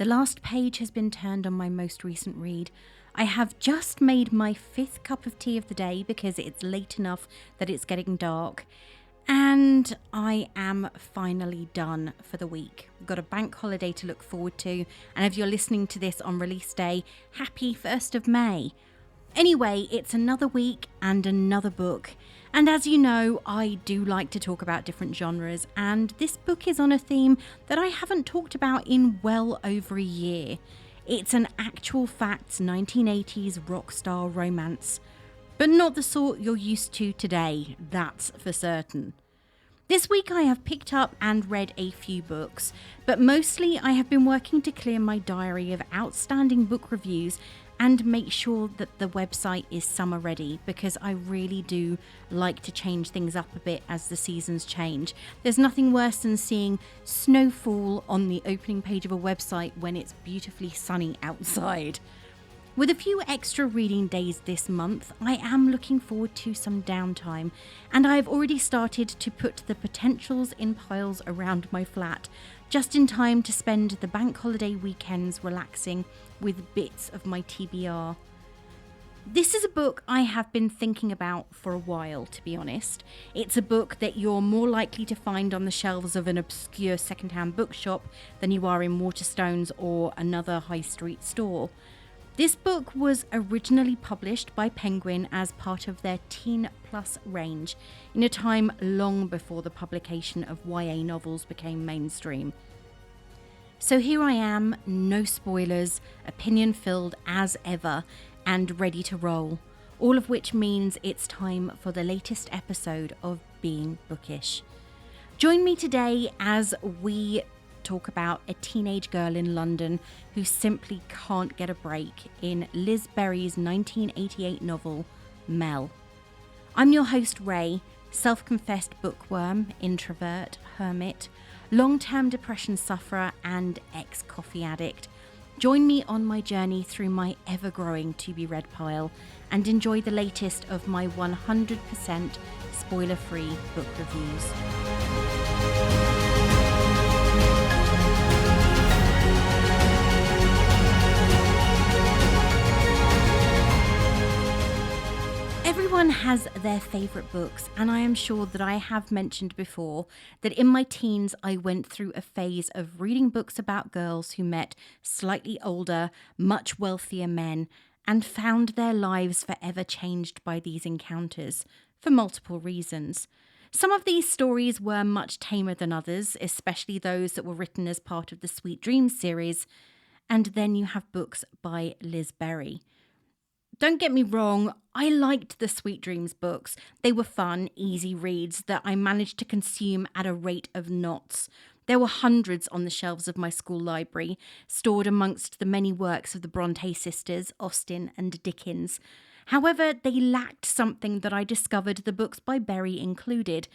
The last page has been turned on my most recent read. I have just made my 5th cup of tea of the day because it's late enough that it's getting dark. And I am finally done for the week. Got a bank holiday to look forward to. And if you're listening to this on release day, happy 1st of May. Anyway, it's another week and another book. And as you know, I do like to talk about different genres. And this book is on a theme that I haven't talked about in well over a year. It's an actual facts 1980s rockstar romance. But not the sort you're used to today, that's for certain. This week I have picked up and read a few books, but mostly I have been working to clear my diary of outstanding book reviews and make sure that the website is summer ready, because I really do like to change things up a bit as the seasons change. There's nothing worse than seeing snowfall on the opening page of a website when it's beautifully sunny outside. With a few extra reading days this month, I am looking forward to some downtime, and I have already started to put the potentials in piles around my flat, just in time to spend the bank holiday weekends relaxing with bits of my TBR. This is a book I have been thinking about for a while, to be honest. It's a book that you're more likely to find on the shelves of an obscure second-hand bookshop than you are in Waterstones or another high street store. This book was originally published by Penguin as part of their Teen Plus range, in a time long before the publication of YA novels became mainstream. So here I am, no spoilers, opinion-filled as ever, and ready to roll, all of which means it's time for the latest episode of Being Bookish. Join me today as we talk about a teenage girl in London who simply can't get a break in Liz Berry's 1988 novel, Mel. I'm your host, Ray, self-confessed bookworm, introvert, hermit, long-term depression sufferer, and ex-coffee addict. Join me on my journey through my ever-growing to-be-read pile and enjoy the latest of my 100% spoiler-free book reviews. Everyone has their favourite books, and I am sure that I have mentioned before that in my teens I went through a phase of reading books about girls who met slightly older, much wealthier men and found their lives forever changed by these encounters, for multiple reasons. Some of these stories were much tamer than others, especially those that were written as part of the Sweet Dreams series, and then you have books by Liz Berry. Don't get me wrong, I liked the Sweet Dreams books. They were fun, easy reads that I managed to consume at a rate of knots. There were hundreds on the shelves of my school library, stored amongst the many works of the Bronte sisters, Austen and Dickens. However, they lacked something that I discovered the books by Berry included.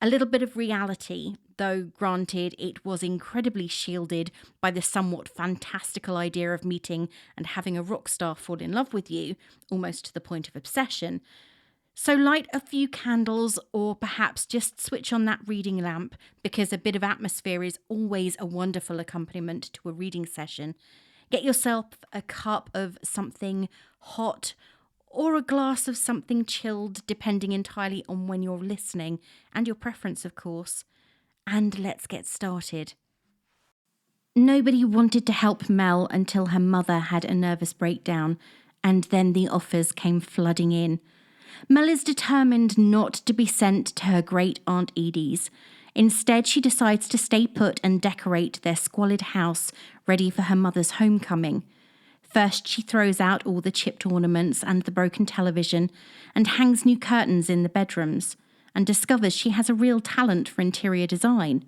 A little bit of reality, though granted it was incredibly shielded by the somewhat fantastical idea of meeting and having a rock star fall in love with you, almost to the point of obsession. So light a few candles, or perhaps just switch on that reading lamp, because a bit of atmosphere is always a wonderful accompaniment to a reading session. Get yourself a cup of something hot, or a glass of something chilled, depending entirely on when you're listening, and your preference, of course. And let's get started. Nobody wanted to help Mel until her mother had a nervous breakdown, and then the offers came flooding in. Mel is determined not to be sent to her great Aunt Edie's. Instead, she decides to stay put and decorate their squalid house, ready for her mother's homecoming. First, she throws out all the chipped ornaments and the broken television and hangs new curtains in the bedrooms, and discovers she has a real talent for interior design.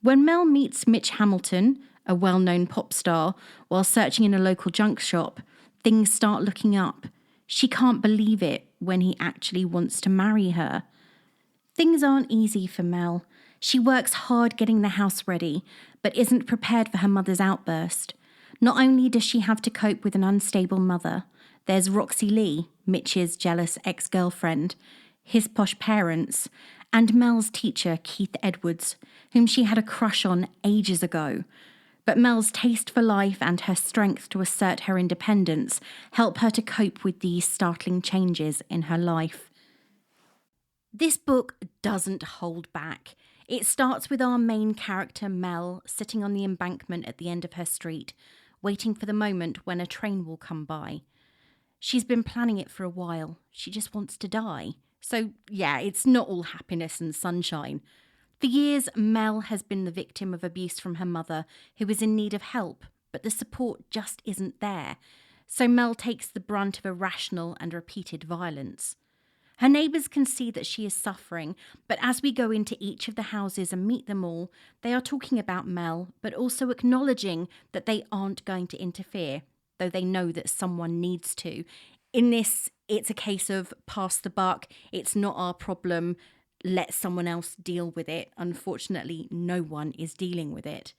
When Mel meets Mitch Hamilton, a well-known pop star, while searching in a local junk shop, things start looking up. She can't believe it when he actually wants to marry her. Things aren't easy for Mel. She works hard getting the house ready, but isn't prepared for her mother's outburst. Not only does she have to cope with an unstable mother, there's Roxy Lee, Mitch's jealous ex-girlfriend, his posh parents, and Mel's teacher, Keith Edwards, whom she had a crush on ages ago. But Mel's taste for life and her strength to assert her independence help her to cope with these startling changes in her life. This book doesn't hold back. It starts with our main character, Mel, sitting on the embankment at the end of her street, waiting for the moment when a train will come by. She's been planning it for a while. She just wants to die. So, yeah, it's not all happiness and sunshine. For years, Mel has been the victim of abuse from her mother, who is in need of help, but the support just isn't there. So Mel takes the brunt of irrational and repeated violence. Her neighbours can see that she is suffering, but as we go into each of the houses and meet them all, they are talking about Mel, but also acknowledging that they aren't going to interfere, though they know that someone needs to. In this, it's a case of pass the buck, it's not our problem, let someone else deal with it. Unfortunately, no one is dealing with it.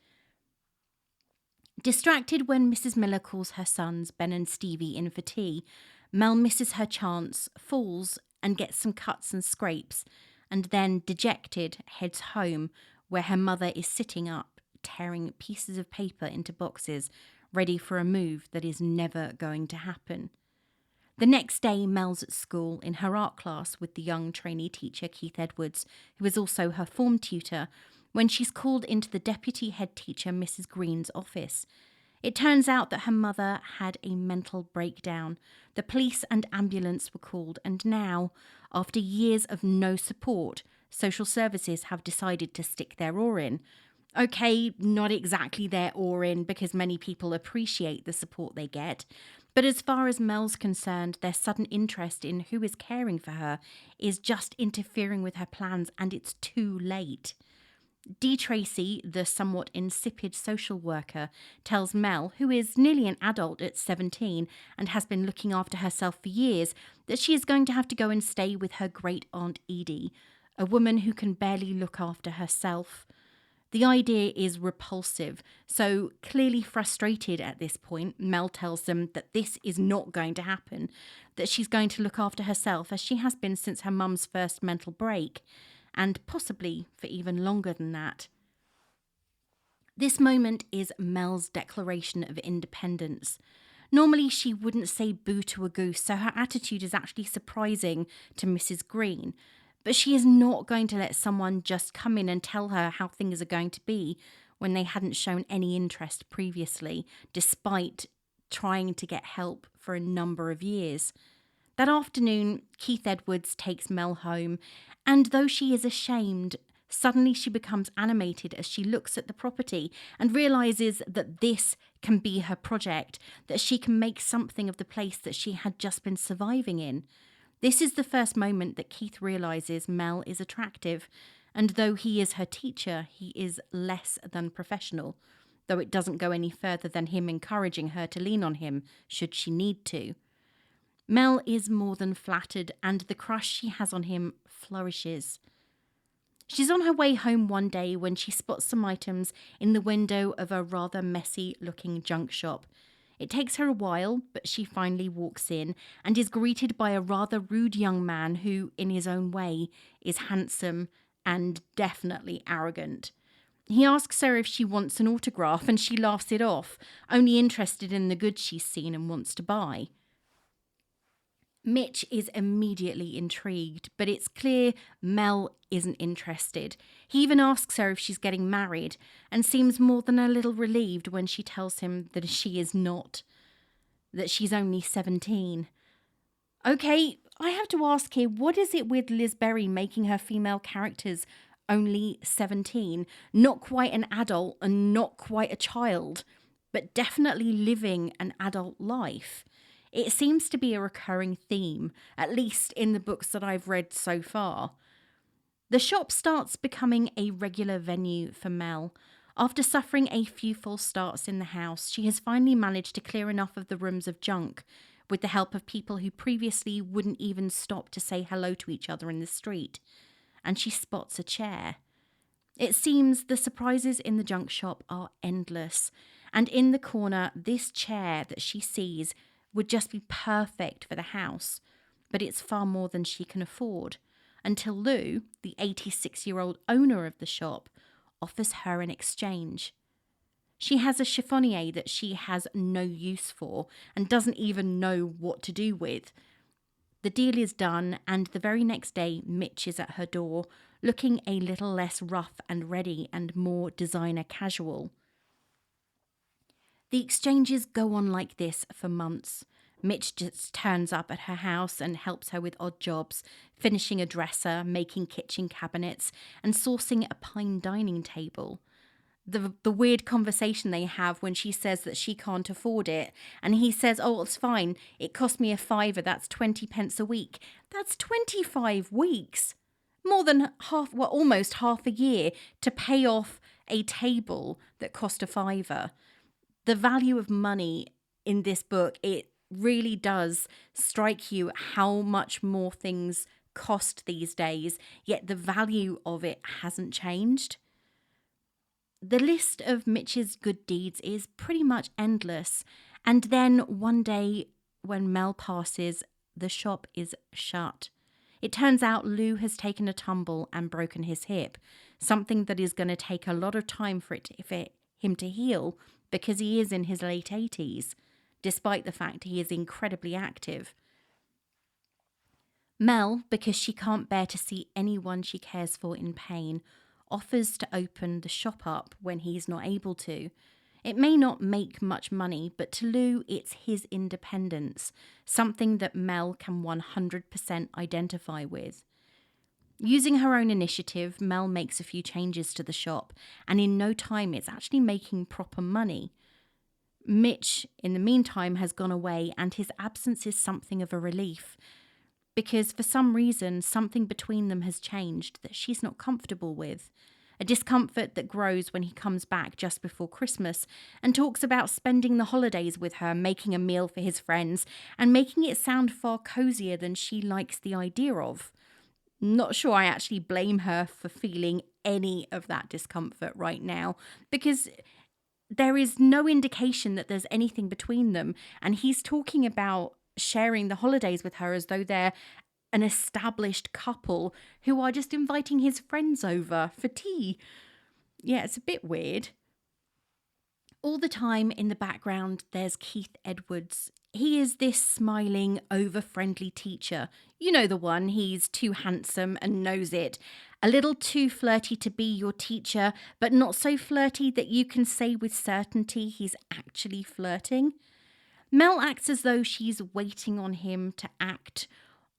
Distracted when Mrs. Miller calls her sons Ben and Stevie in for tea, Mel misses her chance, falls and gets some cuts and scrapes, and then, dejected, heads home where her mother is sitting up, tearing pieces of paper into boxes, ready for a move that is never going to happen. The next day, Mel's at school in her art class with the young trainee teacher Keith Edwards, who is also her form tutor, when she's called into the deputy head teacher Mrs. Green's office. It turns out that her mother had a mental breakdown. The police and ambulance were called, and now, after years of no support, social services have decided to stick their oar in. Okay, not exactly their oar in, because many people appreciate the support they get, but as far as Mel's concerned, their sudden interest in who is caring for her is just interfering with her plans, and it's too late. Dee Tracy, the somewhat insipid social worker, tells Mel, who is nearly an adult at 17 and has been looking after herself for years, that she is going to have to go and stay with her great-aunt Edie, a woman who can barely look after herself. The idea is repulsive, so clearly frustrated at this point, Mel tells them that this is not going to happen, that she's going to look after herself as she has been since her mum's first mental break, and possibly for even longer than that. This moment is Mel's declaration of independence. Normally she wouldn't say boo to a goose, so her attitude is actually surprising to Mrs. Green. But she is not going to let someone just come in and tell her how things are going to be when they hadn't shown any interest previously, despite trying to get help for a number of years. That afternoon, Keith Edwards takes Mel home, and though she is ashamed, suddenly she becomes animated as she looks at the property and realises that this can be her project, that she can make something of the place that she had just been surviving in. This is the first moment that Keith realises Mel is attractive, and though he is her teacher, he is less than professional, though it doesn't go any further than him encouraging her to lean on him should she need to. Mel is more than flattered, and the crush she has on him flourishes. She's on her way home one day when she spots some items in the window of a rather messy-looking junk shop. It takes her a while, but she finally walks in and is greeted by a rather rude young man who, in his own way, is handsome and definitely arrogant. He asks her if she wants an autograph, and she laughs it off, only interested in the goods she's seen and wants to buy. Mitch is immediately intrigued, but it's clear Mel isn't interested. He even asks her if she's getting married and seems more than a little relieved when she tells him that she is not, that she's only 17. Okay, I have to ask here, what is it with Liz Berry making her female characters only 17? Not quite an adult and not quite a child, but definitely living an adult life. It seems to be a recurring theme, at least in the books that I've read so far. The shop starts becoming a regular venue for Mel. After suffering a few false starts in the house, she has finally managed to clear enough of the rooms of junk, with the help of people who previously wouldn't even stop to say hello to each other in the street. And she spots a chair. It seems the surprises in the junk shop are endless, and in the corner, this chair that she sees would just be perfect for the house, but it's far more than she can afford, until Lou, the 86-year-old owner of the shop, offers her an exchange. She has a chiffonier that she has no use for and doesn't even know what to do with. The deal is done, and the very next day, Mitch is at her door, looking a little less rough and ready and more designer casual. The exchanges go on like this for months. Mitch just turns up at her house and helps her with odd jobs, finishing a dresser, making kitchen cabinets, and sourcing a pine dining table. The weird conversation they have when she says that she can't afford it, and he says, "Oh, it's fine. It cost me a fiver. That's 20 pence a week." That's 25 weeks. More than half, well, almost half a year to pay off a table that cost a fiver. The value of money in this book, it really does strike you how much more things cost these days, yet the value of it hasn't changed. The list of Mitch's good deeds is pretty much endless. And then one day when Mel passes, the shop is shut. It turns out Lou has taken a tumble and broken his hip, something that is going to take a lot of time for him to heal because he is in his late 80s, despite the fact he is incredibly active. Mel, because she can't bear to see anyone she cares for in pain, offers to open the shop up when he's not able to. It may not make much money, but to Lou, it's his independence, something that Mel can 100% identify with. Using her own initiative, Mel makes a few changes to the shop, and in no time it's actually making proper money. Mitch, in the meantime, has gone away, and his absence is something of a relief, because for some reason something between them has changed that she's not comfortable with. A discomfort that grows when he comes back just before Christmas and talks about spending the holidays with her, making a meal for his friends, and making it sound far cozier than she likes the idea of. Not sure I actually blame her for feeling any of that discomfort right now, because there is no indication that there's anything between them, and he's talking about sharing the holidays with her as though they're an established couple who are just inviting his friends over for tea. Yeah, it's a bit weird. All the time in the background, there's Keith Edwards. He is this smiling, over-friendly teacher. You know the one, he's too handsome and knows it. A little too flirty to be your teacher, but not so flirty that you can say with certainty he's actually flirting. Mel acts as though she's waiting on him to act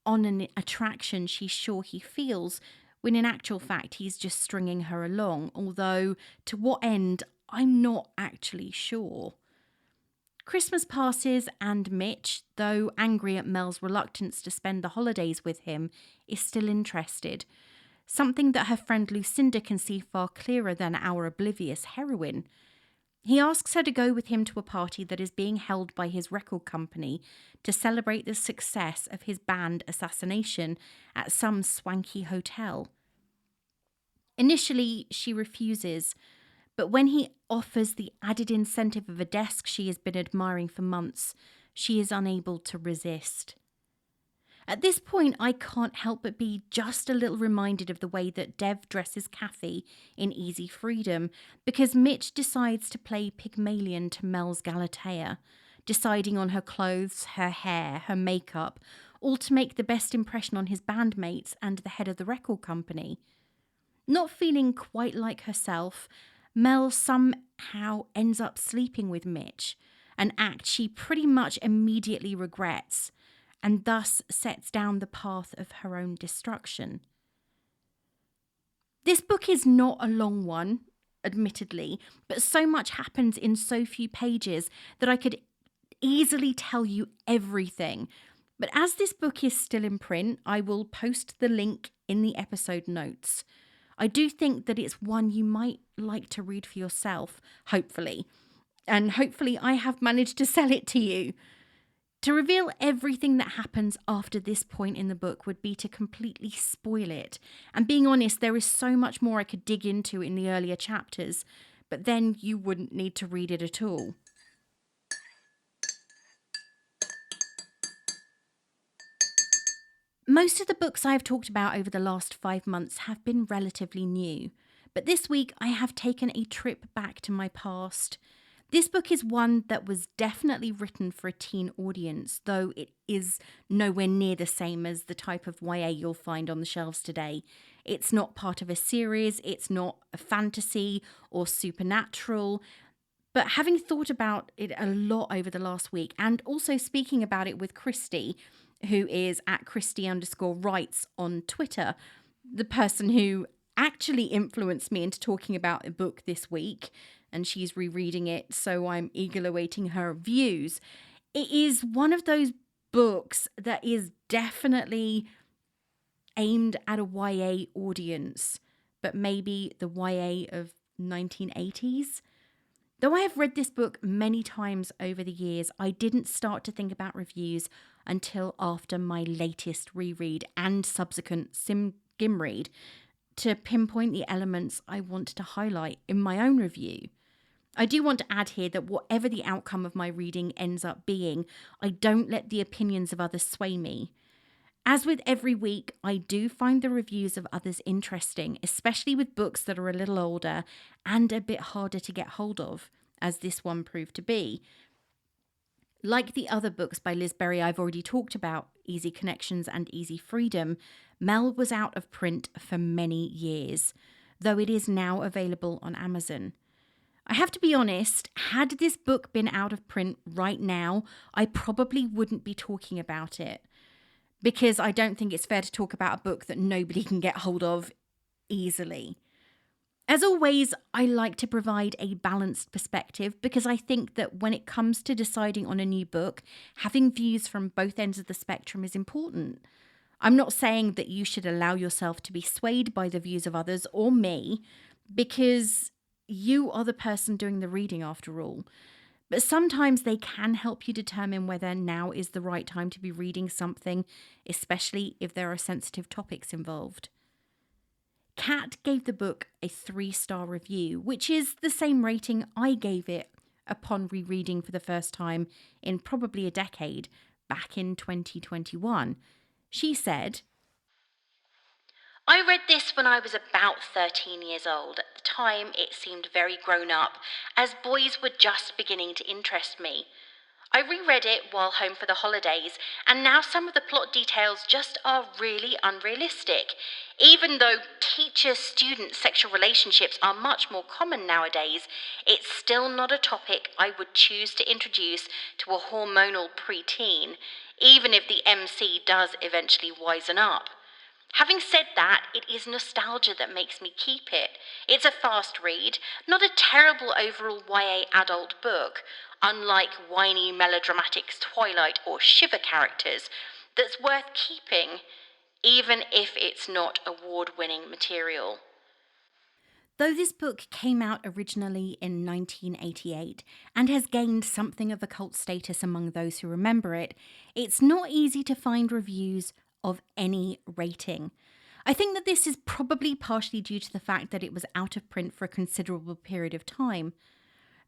on an attraction she's sure he feels, when in actual fact he's just stringing her along, although to what end, I'm not actually sure. Christmas passes and Mitch, though angry at Mel's reluctance to spend the holidays with him, is still interested, something that her friend Lucinda can see far clearer than our oblivious heroine. He asks her to go with him to a party that is being held by his record company to celebrate the success of his band Assassination at some swanky hotel. Initially, she refuses, but when he offers the added incentive of a desk she has been admiring for months, she is unable to resist. At this point, I can't help but be just a little reminded of the way that Dev dresses Kathy in Easy Freedom, because Mitch decides to play Pygmalion to Mel's Galatea, deciding on her clothes, her hair, her makeup, all to make the best impression on his bandmates and the head of the record company. Not feeling quite like herself, Mel somehow ends up sleeping with Mitch, an act she pretty much immediately regrets, and thus sets down the path of her own destruction. This book is not a long one, admittedly, but so much happens in so few pages that I could easily tell you everything. But as this book is still in print, I will post the link in the episode notes. I do think that it's one you might like to read for yourself, hopefully. And hopefully I have managed to sell it to you. To reveal everything that happens after this point in the book would be to completely spoil it. And being honest, there is so much more I could dig into in the earlier chapters, but then you wouldn't need to read it at all. Most of the books I've talked about over the last 5 months have been relatively new, But this week I have taken a trip back to my past. This book is one that was definitely written for a teen audience, though it is nowhere near the same as the type of YA you'll find on the shelves today. It's not part of a series, it's not a fantasy or supernatural. But having thought about it a lot over the last week, and also speaking about it with Christy, who is at Christy_writes on Twitter, the person who actually influenced me into talking about a book this week, and she's rereading it, so I'm eagerly awaiting her views. It is one of those books that is definitely aimed at a YA audience, but maybe the YA of 1980s. Though I have read this book many times over the years, I didn't start to think about reviews until after my latest reread and subsequent skim read to pinpoint the elements I wanted to highlight in my own review. I do want to add here that whatever the outcome of my reading ends up being, I don't let the opinions of others sway me. As with every week, I do find the reviews of others interesting, especially with books that are a little older and a bit harder to get hold of, as this one proved to be. Like the other books by Liz Berry I've already talked about, Easy Connections and Easy Freedom, Mel was out of print for many years, though it is now available on Amazon. I have to be honest, had this book been out of print right now, I probably wouldn't be talking about it, because I don't think it's fair to talk about a book that nobody can get hold of easily. As always, I like to provide a balanced perspective because I think that when it comes to deciding on a new book, having views from both ends of the spectrum is important. I'm not saying that you should allow yourself to be swayed by the views of others or me, because you are the person doing the reading after all. But sometimes they can help you determine whether now is the right time to be reading something, especially if there are sensitive topics involved. Kat gave the book a 3-star review, which is the same rating I gave it upon rereading for the first time in probably a decade, back in 2021. She said, I read this when I was about 13 years old. At the time, it seemed very grown up, as boys were just beginning to interest me. I reread it while home for the holidays, and now some of the plot details just are really unrealistic. Even though teacher-student sexual relationships are much more common nowadays, it's still not a topic I would choose to introduce to a hormonal preteen, even if the MC does eventually wisen up. Having said that, it is nostalgia that makes me keep it. It's a fast read, not a terrible overall YA adult book, unlike whiny melodramatic Twilight or Shiver characters, that's worth keeping, even if it's not award-winning material. though this book came out originally in 1988 and has gained something of a cult status among those who remember it, it's not easy to find reviews of any rating. I think that this is probably partially due to the fact that it was out of print for a considerable period of time.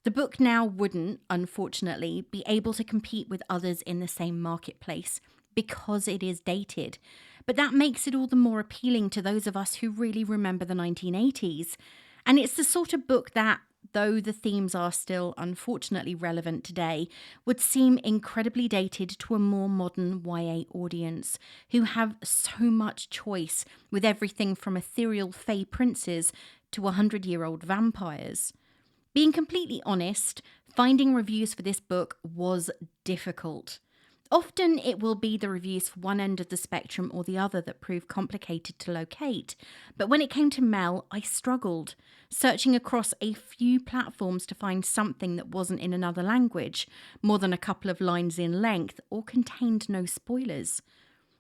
The book now wouldn't, unfortunately, be able to compete with others in the same marketplace because it is dated. But that makes it all the more appealing to those of us who really remember the 1980s. And it's the sort of book that, though the themes are still unfortunately relevant today, would seem incredibly dated to a more modern YA audience who have so much choice with everything from ethereal fey princes to 100-year-old vampires. Being completely honest, finding reviews for this book was difficult. Often it will be the reviews for one end of the spectrum or the other that prove complicated to locate. But when it came to Mel, I struggled, searching across a few platforms to find something that wasn't in another language, more than a couple of lines in length, or contained no spoilers.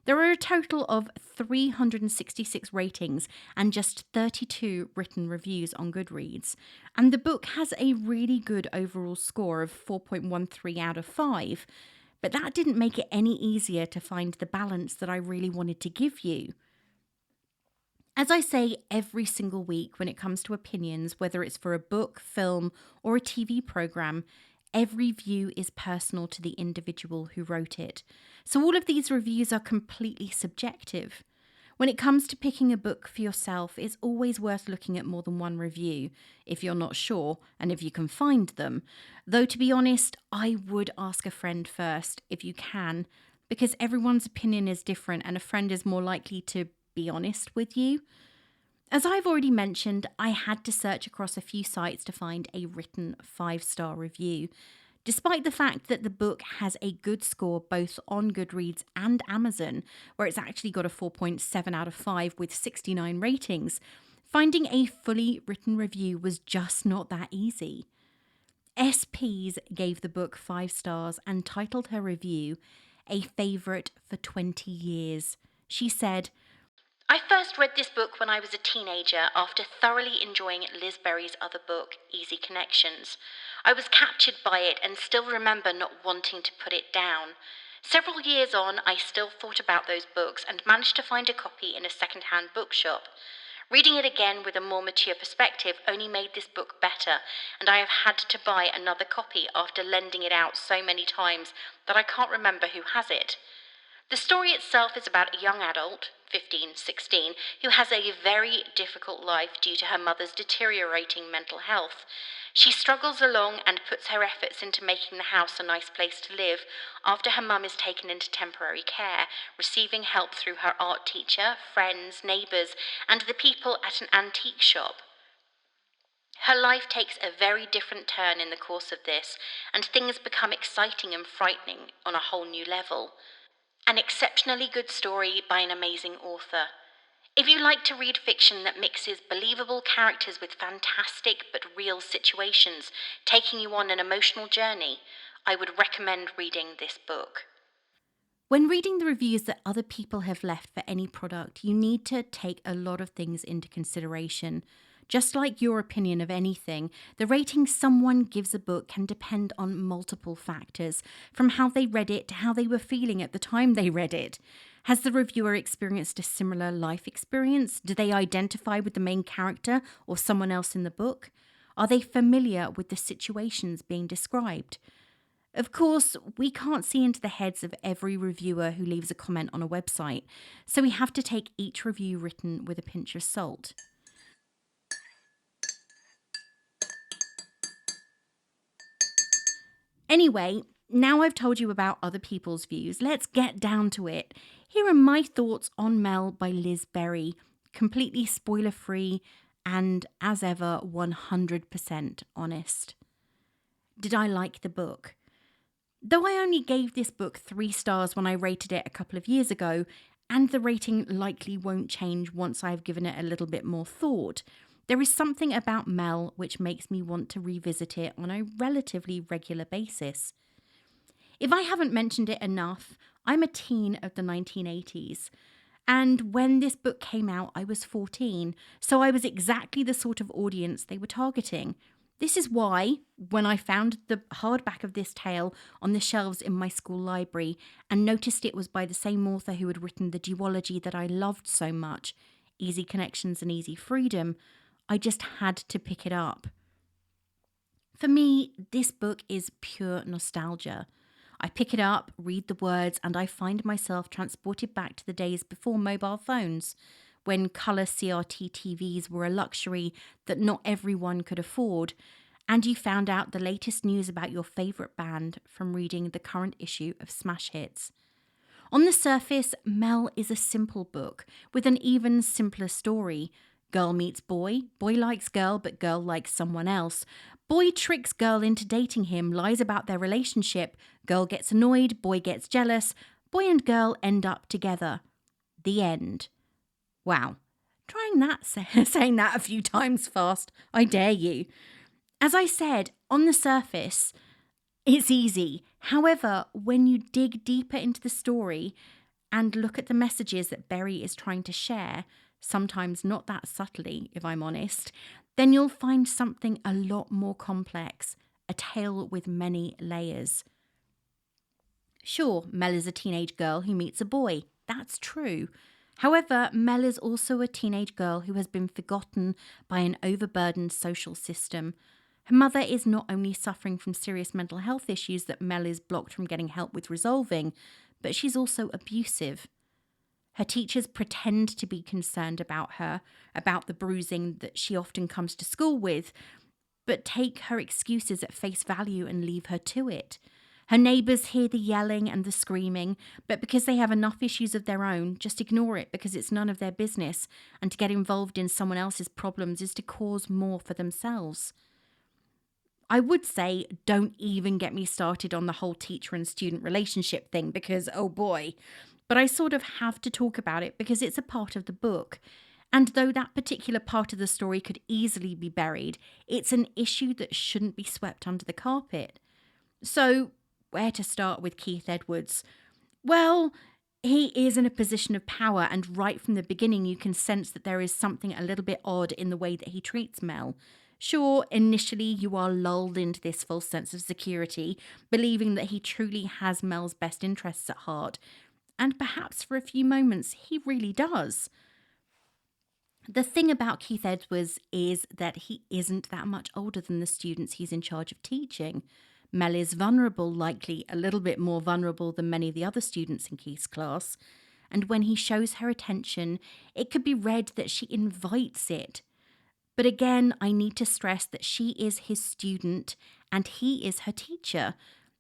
There are a total of 366 ratings and just 32 written reviews on Goodreads, and the book has a really good overall score of 4.13 out of 5. But that didn't make it any easier to find the balance that I really wanted to give you. As I say every single week when it comes to opinions, whether it's for a book, film, or a TV program, every view is personal to the individual who wrote it. So all of these reviews are completely subjective. When it comes to picking a book for yourself, it's always worth looking at more than one review if you're not sure and if you can find them. Though, to be honest, I would ask a friend first if you can, because everyone's opinion is different and a friend is more likely to be honest with you. As I've already mentioned, I had to search across a few sites to find a written 5-star review. Despite the fact that the book has a good score both on Goodreads and Amazon, where it's actually got a 4.7 out of 5 with 69 ratings, finding a fully written review was just not that easy. SPs gave the book 5 stars and titled her review, "A Favourite for 20 Years." She said, I first read this book when I was a teenager after thoroughly enjoying Liz Berry's other book, Easy Connections. I was captured by it and still remember not wanting to put it down. Several years on, I still thought about those books and managed to find a copy in a second-hand bookshop. Reading it again with a more mature perspective only made this book better, and I have had to buy another copy after lending it out so many times that I can't remember who has it. The story itself is about a young adult, 15, 16, who has a very difficult life due to her mother's deteriorating mental health. She struggles along and puts her efforts into making the house a nice place to live after her mum is taken into temporary care, receiving help through her art teacher, friends, neighbours, and the people at an antique shop. Her life takes a very different turn in the course of this, and things become exciting and frightening on a whole new level. An exceptionally good story by an amazing author. If you like to read fiction that mixes believable characters with fantastic but real situations, taking you on an emotional journey, I would recommend reading this book. when reading the reviews that other people have left for any product, you need to take a lot of things into consideration. Just like your opinion of anything, the rating someone gives a book can depend on multiple factors, from how they read it to how they were feeling at the time they read it. Has the reviewer experienced a similar life experience? Do they identify with the main character or someone else in the book? Are they familiar with the situations being described? Of course, we can't see into the heads of every reviewer who leaves a comment on a website, so we have to take each review written with a pinch of salt. Anyway, now I've told you about other people's views, let's get down to it. Here are my thoughts on Mel by Liz Berry, completely spoiler free and, as ever, 100% honest. Did I like the book? Though I only gave this book 3 stars when I rated it a couple of years ago, and the rating likely won't change once I've given it a little bit more thought, there is something about Mel which makes me want to revisit it on a relatively regular basis. If I haven't mentioned it enough, I'm a teen of the 1980s. And when this book came out, I was 14, so I was exactly the sort of audience they were targeting. This is why, when I found the hardback of this tale on the shelves in my school library and noticed it was by the same author who had written the duology that I loved so much, Easy Connections and Easy Freedom, I just had to pick it up. For me, this book is pure nostalgia. I pick it up, read the words, and I find myself transported back to the days before mobile phones, when colour CRT TVs were a luxury that not everyone could afford, and you found out the latest news about your favourite band from reading the current issue of Smash Hits. On the surface, Mel is a simple book with an even simpler story. Girl meets boy, boy likes girl, but girl likes someone else. Boy tricks girl into dating him, lies about their relationship. Girl gets annoyed, boy gets jealous. Boy and girl end up together. The end. Wow. Saying that a few times fast, I dare you. As I said, on the surface, it's easy. However, when you dig deeper into the story and look at the messages that Berry is trying to share, sometimes not that subtly, if I'm honest, then you'll find something a lot more complex, a tale with many layers. Sure, Mel is a teenage girl who meets a boy. That's true. However, Mel is also a teenage girl who has been forgotten by an overburdened social system. Her mother is not only suffering from serious mental health issues that Mel is blocked from getting help with resolving, but she's also abusive. Her teachers pretend to be concerned about her, about the bruising that she often comes to school with, but take her excuses at face value and leave her to it. Her neighbours hear the yelling and the screaming, but because they have enough issues of their own, just ignore it because it's none of their business, and to get involved in someone else's problems is to cause more for themselves. I would say don't even get me started on the whole teacher and student relationship thing because, oh boy. But I sort of have to talk about it because it's a part of the book. And though that particular part of the story could easily be buried, it's an issue that shouldn't be swept under the carpet. So, where to start with Keith Edwards? Well, he is in a position of power, and right from the beginning, you can sense that there is something a little bit odd in the way that he treats Mel. Sure, initially you are lulled into this false sense of security, believing that he truly has Mel's best interests at heart, and perhaps for a few moments he really does. The thing about Keith Edwards is that he isn't that much older than the students he's in charge of teaching. Mel is vulnerable, likely a little bit more vulnerable than many of the other students in Keith's class, and when he shows her attention, it could be read that she invites it. But again, I need to stress that she is his student and he is her teacher.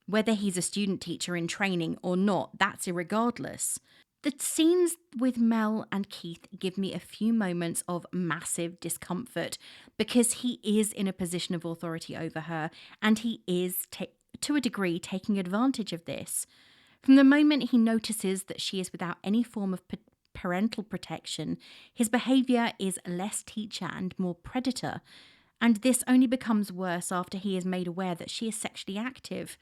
Whether he's a student teacher in training or not, that's irregardless. The scenes with Mel and Keith give me a few moments of massive discomfort because he is in a position of authority over her and he is, to a degree, taking advantage of this. From the moment he notices that she is without any form of parental protection, his behaviour is less teacher and more predator, and this only becomes worse after he is made aware that she is sexually active.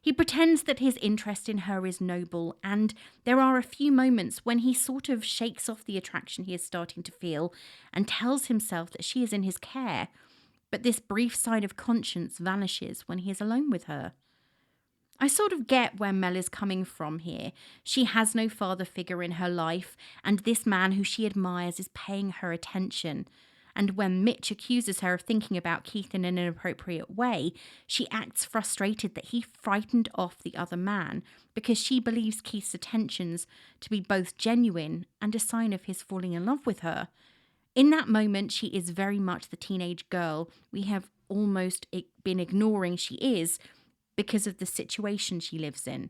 He pretends that his interest in her is noble, and there are a few moments when he sort of shakes off the attraction he is starting to feel and tells himself that she is in his care, but this brief sign of conscience vanishes when he is alone with her. I sort of get where Mel is coming from here. She has no father figure in her life, and this man who she admires is paying her attention. And when Mitch accuses her of thinking about Keith in an inappropriate way, she acts frustrated that he frightened off the other man because she believes Keith's attentions to be both genuine and a sign of his falling in love with her. In that moment, she is very much the teenage girl we have almost been ignoring she is because of the situation she lives in.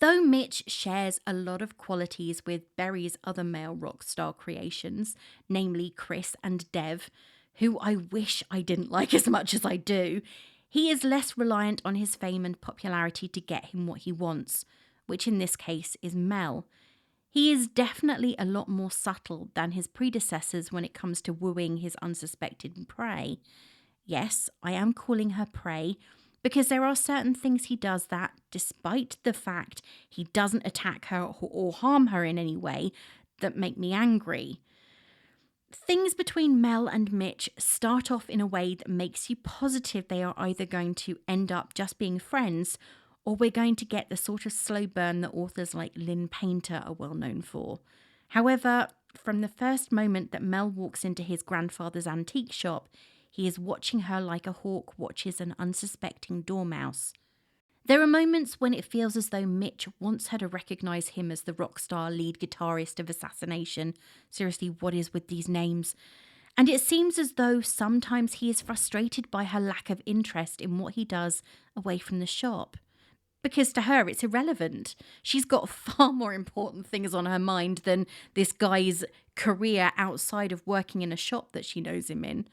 Though Mitch shares a lot of qualities with Berry's other male rock star creations, namely Chris and Dev, who I wish I didn't like as much as I do, he is less reliant on his fame and popularity to get him what he wants, which in this case is Mel. He is definitely a lot more subtle than his predecessors when it comes to wooing his unsuspected prey. Yes, I am calling her prey, because there are certain things he does that, despite the fact he doesn't attack her or harm her in any way, that make me angry. Things between Mel and Mitch start off in a way that makes you positive they are either going to end up just being friends, or we're going to get the sort of slow burn that authors like Lynn Painter are well known for. However, from the first moment that Mel walks into his grandfather's antique shop, he is watching her like a hawk watches an unsuspecting dormouse. There are moments when it feels as though Mitch wants her to recognise him as the rock star lead guitarist of Assassination. Seriously, what is with these names? And it seems as though sometimes he is frustrated by her lack of interest in what he does away from the shop. Because to her, it's irrelevant. She's got far more important things on her mind than this guy's career outside of working in a shop that she knows him in.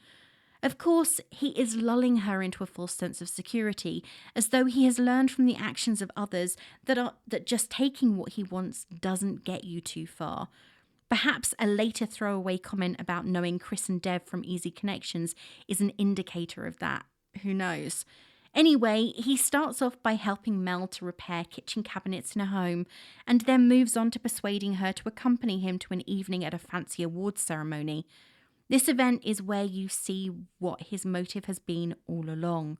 Of course, he is lulling her into a false sense of security, as though he has learned from the actions of others that just taking what he wants doesn't get you too far. Perhaps a later throwaway comment about knowing Chris and Dev from Easy Connections is an indicator of that. Who knows? Anyway, he starts off by helping Mel to repair kitchen cabinets in her home, and then moves on to persuading her to accompany him to an evening at a fancy awards ceremony. This event is where you see what his motive has been all along.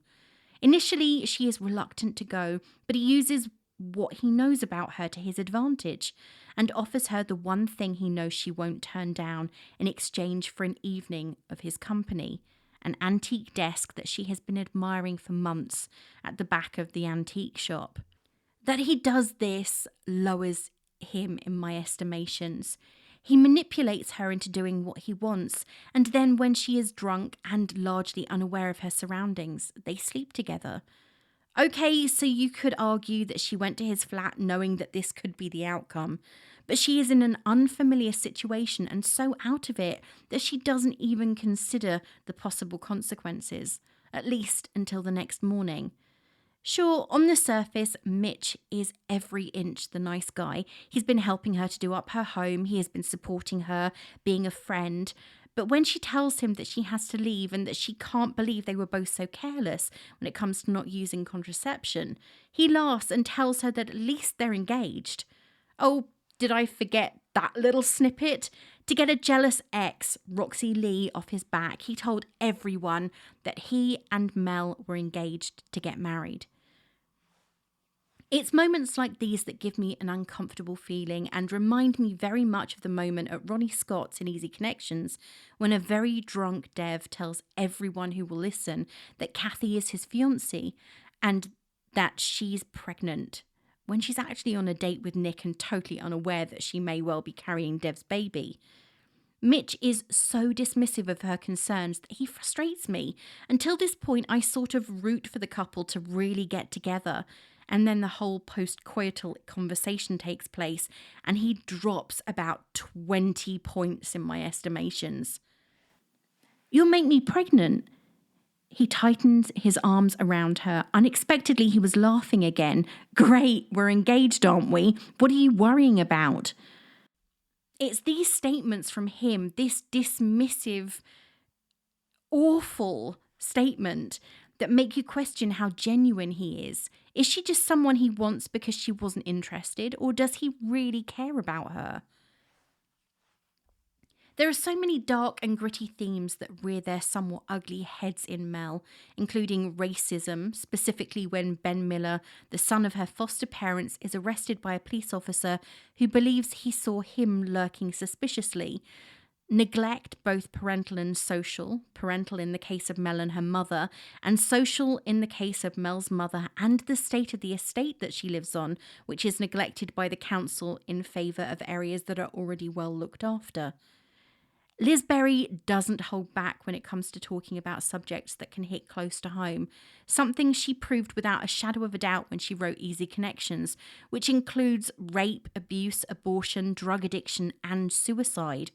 Initially, she is reluctant to go, but he uses what he knows about her to his advantage and offers her the one thing he knows she won't turn down in exchange for an evening of his company, an antique desk that she has been admiring for months at the back of the antique shop. That he does this lowers him in my estimations. He manipulates her into doing what he wants, and then when she is drunk and largely unaware of her surroundings, they sleep together. Okay, so you could argue that she went to his flat knowing that this could be the outcome, but she is in an unfamiliar situation and so out of it that she doesn't even consider the possible consequences, at least until the next morning. Sure, on the surface, Mitch is every inch the nice guy. He's been helping her to do up her home, he has been supporting her, being a friend. But when she tells him that she has to leave and that she can't believe they were both so careless when it comes to not using contraception, he laughs and tells her that at least they're engaged. Oh, did I forget that little snippet? To get a jealous ex, Roxy Lee, off his back, he told everyone that he and Mel were engaged to get married. It's moments like these that give me an uncomfortable feeling and remind me very much of the moment at Ronnie Scott's in Easy Connections when a very drunk Dev tells everyone who will listen that Kathy is his fiancée and that she's pregnant, when she's actually on a date with Nick and totally unaware that she may well be carrying Dev's baby. Mitch is so dismissive of her concerns that he frustrates me. Until this point, I sort of root for the couple to really get together. And then the whole post-coital conversation takes place and he drops about 20 points in my estimations. You'll make me pregnant. He tightens his arms around her. Unexpectedly, he was laughing again. Great, we're engaged, aren't we? What are you worrying about? It's these statements from him, this dismissive, awful statement that make you question how genuine he is. Is she just someone he wants because she wasn't interested, or does he really care about her? There are so many dark and gritty themes that rear their somewhat ugly heads in Mel, including racism, specifically when Ben Miller, the son of her foster parents, is arrested by a police officer who believes he saw him lurking suspiciously. Neglect, both parental and social, parental in the case of Mel and her mother, and social in the case of Mel's mother and the state of the estate that she lives on, which is neglected by the council in favour of areas that are already well looked after. Liz Berry doesn't hold back when it comes to talking about subjects that can hit close to home, something she proved without a shadow of a doubt when she wrote Easy Connections, which includes rape, abuse, abortion, drug addiction and suicide.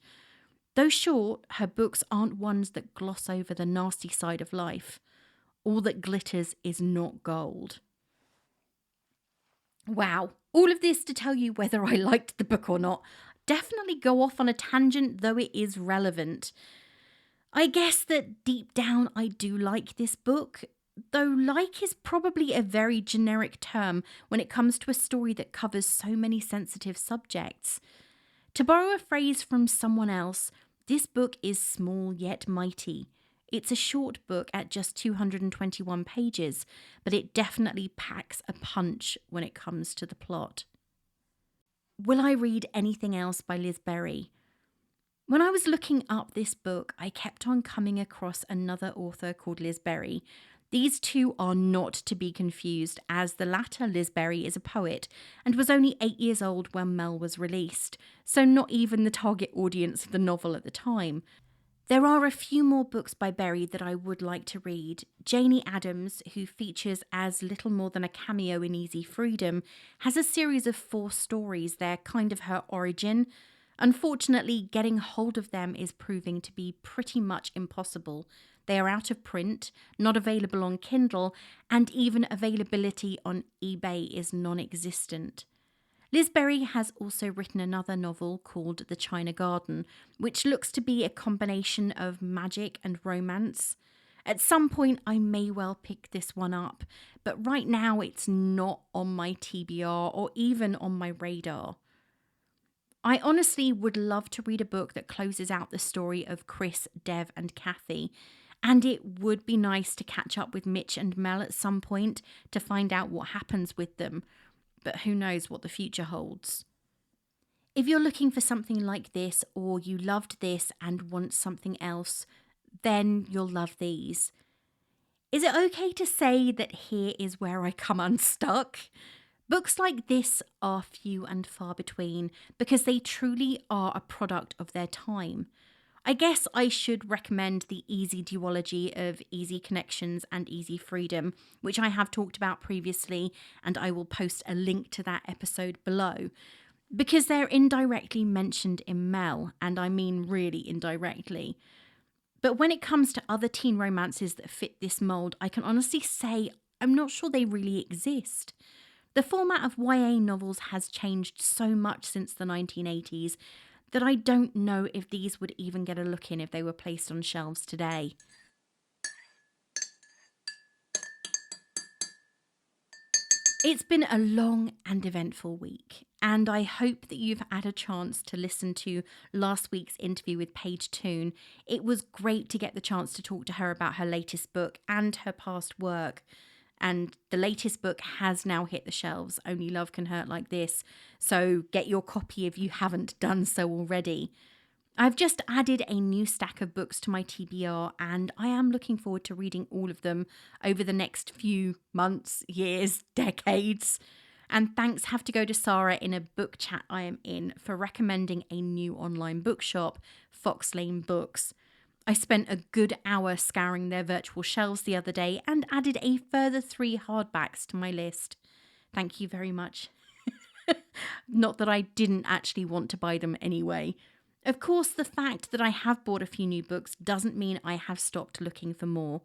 Though short, her books aren't ones that gloss over the nasty side of life. All that glitters is not gold. Wow, all of this to tell you whether I liked the book or not. Definitely go off on a tangent, though it is relevant. I guess that deep down I do like this book, though like is probably a very generic term when it comes to a story that covers so many sensitive subjects. To borrow a phrase from someone else, this book is small yet mighty. It's a short book at just 221 pages, but it definitely packs a punch when it comes to the plot. Will I read anything else by Liz Berry? When I was looking up this book, I kept on coming across another author called Liz Berry. These two are not to be confused, as the latter, Liz Berry, is a poet and was only 8 years old when Mel was released, so not even the target audience of the novel at the time. There are a few more books by Berry that I would like to read. Janie Addams, who features as little more than a cameo in Easy Freedom, has a series of 4 stories. They're kind of her origin. Unfortunately, getting hold of them is proving to be pretty much impossible. They are out of print, not available on Kindle, and even availability on eBay is non-existent. Liz Berry has also written another novel called The China Garden, which looks to be a combination of magic and romance. At some point I may well pick this one up, but right now it's not on my TBR or even on my radar. I honestly would love to read a book that closes out the story of Chris, Dev and Kathy, and it would be nice to catch up with Mitch and Mel at some point to find out what happens with them. But who knows what the future holds. If you're looking for something like this, or you loved this and want something else, then you'll love these. Is it okay to say that here is where I come unstuck? Books like this are few and far between because they truly are a product of their time. I guess I should recommend the easy duology of Easy Connections and Easy Freedom, which I have talked about previously, and I will post a link to that episode below, because they're indirectly mentioned in Mel, and I mean really indirectly. But when it comes to other teen romances that fit this mould, I can honestly say I'm not sure they really exist. The format of YA novels has changed so much since the 1980s that I don't know if these would even get a look in if they were placed on shelves today. It's been a long and eventful week, and I hope that you've had a chance to listen to last week's interview with Paige Toon. It was great to get the chance to talk to her about her latest book and her past work. And the latest book has now hit the shelves, Only Love Can Hurt Like This, so get your copy if you haven't done so already. I've just added a new stack of books to my TBR, and I am looking forward to reading all of them over the next few months, years, decades. And thanks have to go to Sarah in a book chat I am in for recommending a new online bookshop, Fox Lane Books. I spent a good hour scouring their virtual shelves the other day and added a further 3 hardbacks to my list. Thank you very much. Not that I didn't actually want to buy them anyway. Of course, the fact that I have bought a few new books doesn't mean I have stopped looking for more.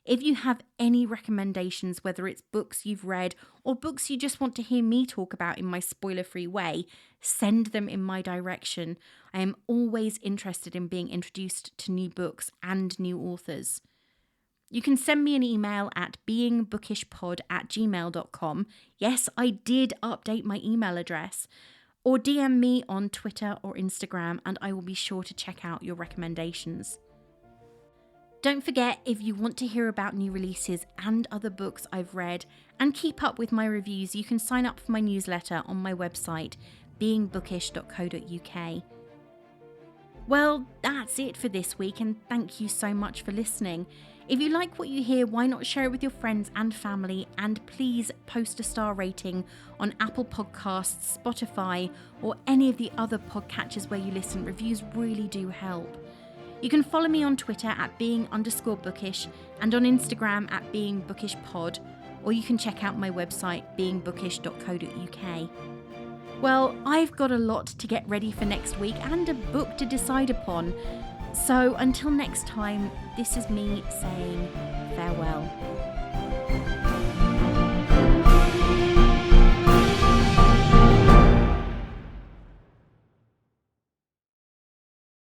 If you have any recommendations, whether it's books you've read or books you just want to hear me talk about in my spoiler-free way, send them in my direction. I am always interested in being introduced to new books and new authors. You can send me an email at beingbookishpod@gmail.com. Yes, I did update my email address. Or DM me on Twitter or Instagram, and I will be sure to check out your recommendations. Don't forget, if you want to hear about new releases and other books I've read and keep up with my reviews, you can sign up for my newsletter on my website, beingbookish.co.uk. Well, that's it for this week, and thank you so much for listening. If you like what you hear, why not share it with your friends and family, and please post a star rating on Apple Podcasts, Spotify, or any of the other podcatchers where you listen. Reviews really do help. You can follow me on Twitter at being_bookish and on Instagram at beingbookishpod, or you can check out my website, beingbookish.co.uk. Well, I've got a lot to get ready for next week and a book to decide upon. So until next time, this is me saying farewell.